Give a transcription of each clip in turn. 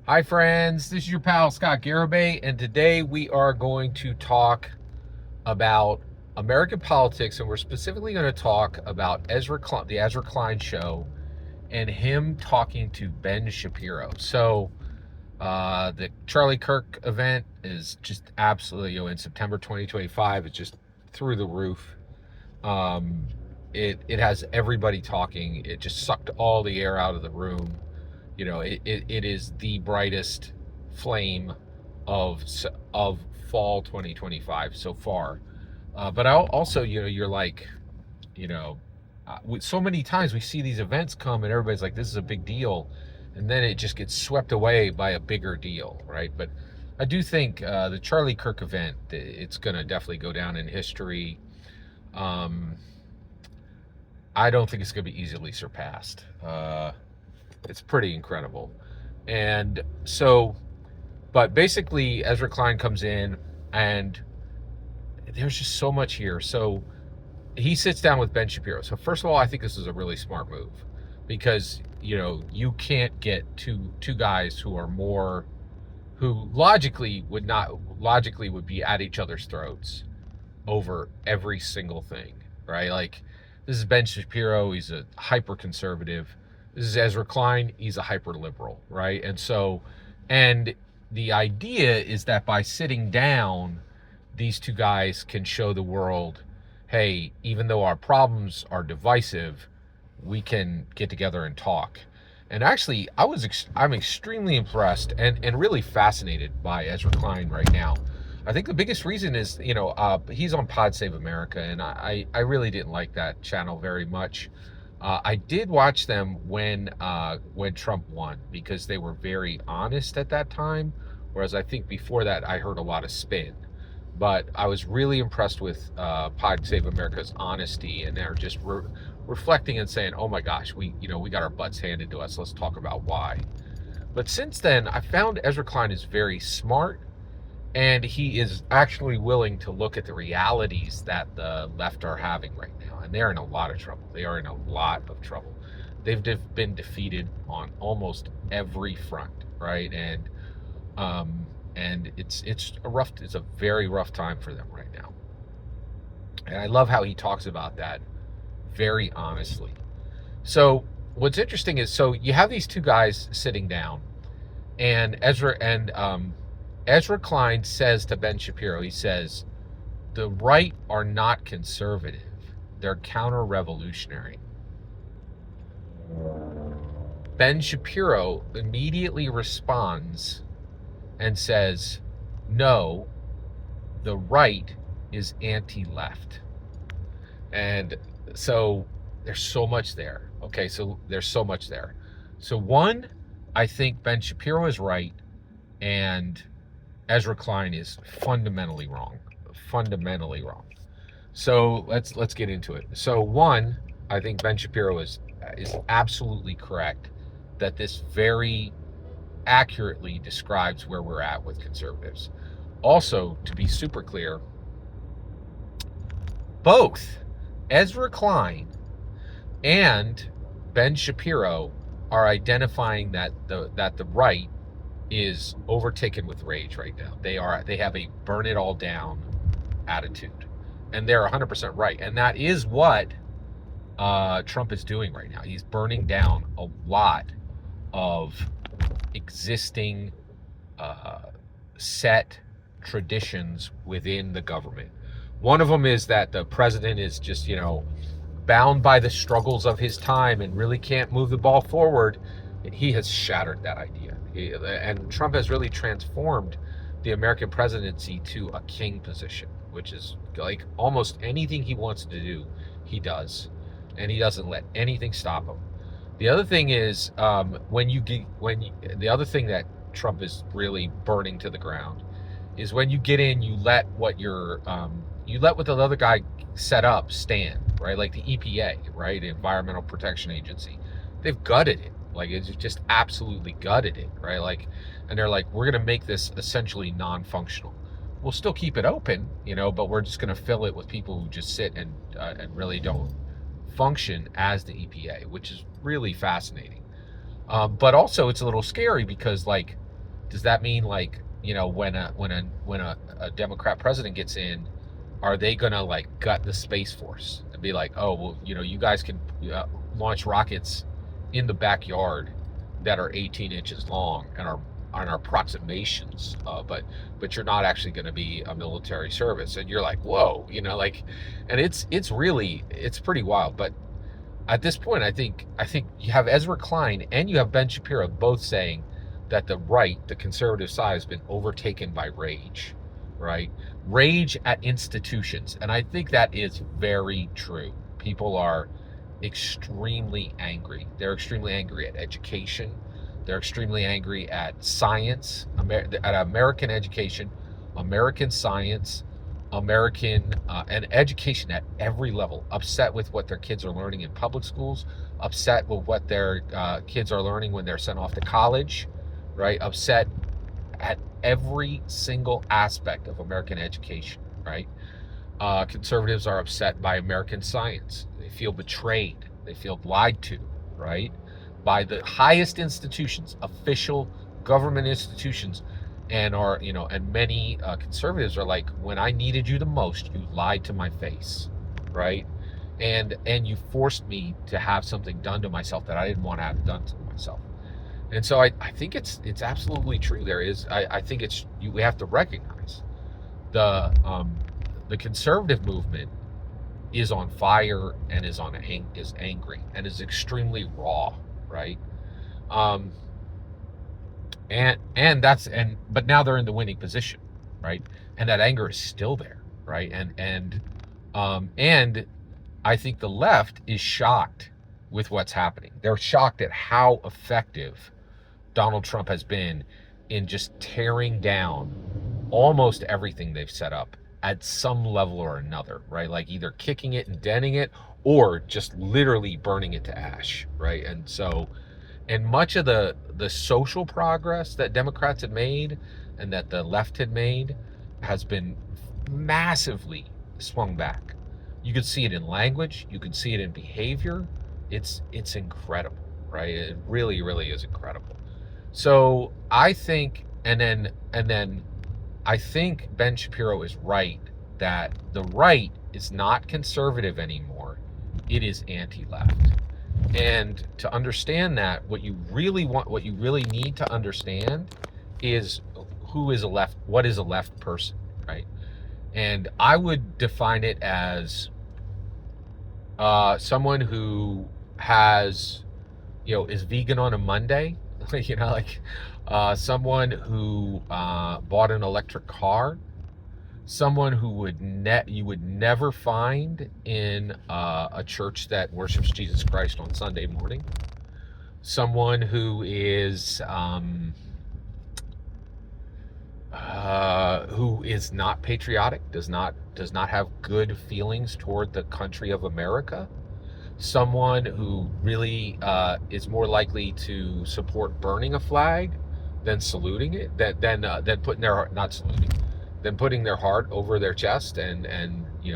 Hi, friends. This is your pal Scott Garibay, and today we are going to talk about American politics, and we're specifically going to talk about the Ezra Klein show, and him talking to Ben Shapiro. The Charlie Kirk event is just absolutely, in September 2025, it's just through the roof. Um, it has everybody talking. It just sucked all the air out of the room. It is the brightest flame of of fall 2025 so far. But also, you're like, you know, so many times we see these events come and everybody's like, this is a big deal, and then it just gets swept away by a bigger deal, right? But I do think the Charlie Kirk event, it's going to definitely go down in history. Um, I don't think it's going to be easily surpassed. It's pretty incredible. And so, but basically, Ezra Klein comes in, and there's just so much here. So he sits down with Ben Shapiro. So first of all, I think this is a really smart move because you can't get two guys who are more who logically would be at each other's throats over every single thing, right? Like, this is Ben Shapiro, he's a hyper conservative. This is Ezra Klein, he's a hyper liberal, right? And the idea is that by sitting down, these two guys can show the world, hey, even though our problems are divisive, we can get together and talk. And actually, I'm extremely impressed and really fascinated by Ezra Klein right now. I think the biggest reason is, he's on Pod Save America, and I really didn't like that channel very much. I did watch them when Trump won because they were very honest at that time, whereas I think before that I heard a lot of spin. But I was really impressed with Pod Save America's honesty, and they're just reflecting and saying, "Oh my gosh, we got our butts handed to us. Let's talk about why." But since then, I found Ezra Klein is very smart, and he is actually willing to look at the realities that the left are having right now, and they're in a lot of trouble. They are in a lot of trouble. They've been defeated on almost every front, right? And it's a very rough time for them right now. And I love how he talks about that very honestly. So what's interesting is, so you have these two guys sitting down, and Ezra Klein says to Ben Shapiro, he says, the right are not conservative, they're counter-revolutionary. Ben Shapiro immediately responds and says, no, the right is anti-left. And so there's so much there. Okay, so there's so much there. So one, I think Ben Shapiro is right, and Ezra Klein is fundamentally wrong. Fundamentally wrong. So let's get into it. So one, I think Ben Shapiro is absolutely correct that this very accurately describes where we're at with conservatives. Also, to be super clear, both Ezra Klein and Ben Shapiro are identifying that the right is overtaken with rage right now. They have a burn it all down attitude, and they're 100% right. And that is what Trump is doing right now. He's burning down a lot of existing set traditions within the government. One of them is that the president is just, bound by the struggles of his time and really can't move the ball forward. He has shattered that idea. And Trump has really transformed the American presidency to a king position, which is like almost anything he wants to do, he does. And he doesn't let anything stop him. The other thing is, the other thing that Trump is really burning to the ground is when you get in, you let what the other guy set up stand, right? Like the EPA, right? Environmental Protection Agency. They've gutted it. Like, it's just absolutely gutted it, right? Like, and they're like, we're going to make this essentially non-functional. We'll still keep it open, but we're just going to fill it with people who just sit and really don't function as the EPA, which is really fascinating. But also, it's a little scary because, like, Does that mean, like, when a Democrat president gets in, are they gonna like gut the Space Force and be like, oh well, you guys can launch rockets in the backyard that are 18 inches long and are on our approximations, but you're not actually going to be a military service, and you're like, whoa, like, and it's pretty wild. But at this point, I think you have Ezra Klein and you have Ben Shapiro both saying that the conservative side, has been overtaken by rage, right? Rage at institutions, and I think that is very true. People are extremely angry. They're extremely angry at education. They're extremely angry at science, at American education, American science, American and education at every level. Upset with what their kids are learning in public schools, upset with what their kids are learning when they're sent off to college, right? Upset at every single aspect of American education, right? Conservatives are upset by American science. They feel betrayed. They feel lied to, right? By the highest institutions, official government institutions, and many conservatives are like, when I needed you the most, you lied to my face, right? And you forced me to have something done to myself that I didn't want to have done to myself. And so I think it's absolutely true. I think we have to recognize the conservative movement is on fire and is angry and is extremely raw, right? But now they're in the winning position, right? And that anger is still there, right? And I think the left is shocked with what's happening. They're shocked at how effective Donald Trump has been in just tearing down almost everything they've set up at some level or another, right? Like either kicking it and denting it, or just literally burning it to ash, right? And much of the social progress that Democrats had made and that the left had made has been massively swung back. You could see it in language, you could see it in behavior. It's incredible, right? It really, really is incredible. So I think, and then I think Ben Shapiro is right that the right is not conservative anymore. It is anti-left. And to understand that, what you really need to understand is what is a left person, right? And I would define it as someone who is vegan on a Monday, someone who bought an electric car, someone who you would never find in a church that worships Jesus Christ on Sunday morning, someone who is not patriotic, does not have good feelings toward the country of America, someone who really is more likely to support burning a flag than saluting it, than putting their heart over their chest and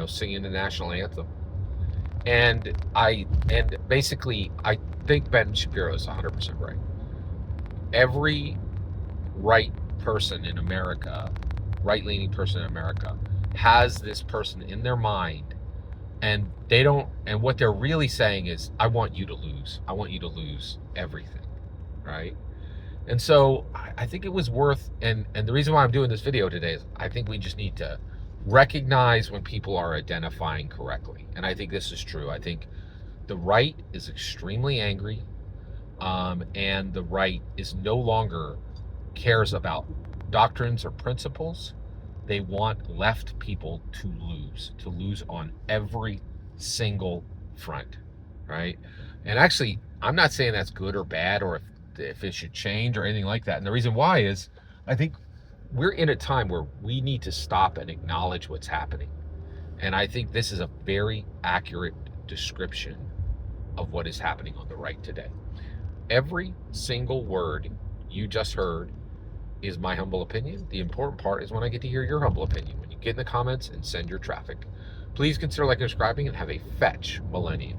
singing the national anthem. And basically I think Ben Shapiro is 100% right. Every right person in America, right-leaning person in America, has this person in their mind, and what they're really saying is, I want you to lose. I want you to lose everything, right? And so I think it was worth, and the reason why I'm doing this video today is I think we just need to recognize when people are identifying correctly. And I think this is true. I think the right is extremely angry, and the right is no longer cares about doctrines or principles. They want left people to lose on every single front, right? And actually, I'm not saying that's good or bad, or if it should change or anything like that. And the reason why is, I think we're in a time where we need to stop and acknowledge what's happening. And I think this is a very accurate description of what is happening on the right today. Every single word you just heard is my humble opinion. The important part is when I get to hear your humble opinion, when you get in the comments and send your traffic. Please consider liking and subscribing, and have a fetch millennium.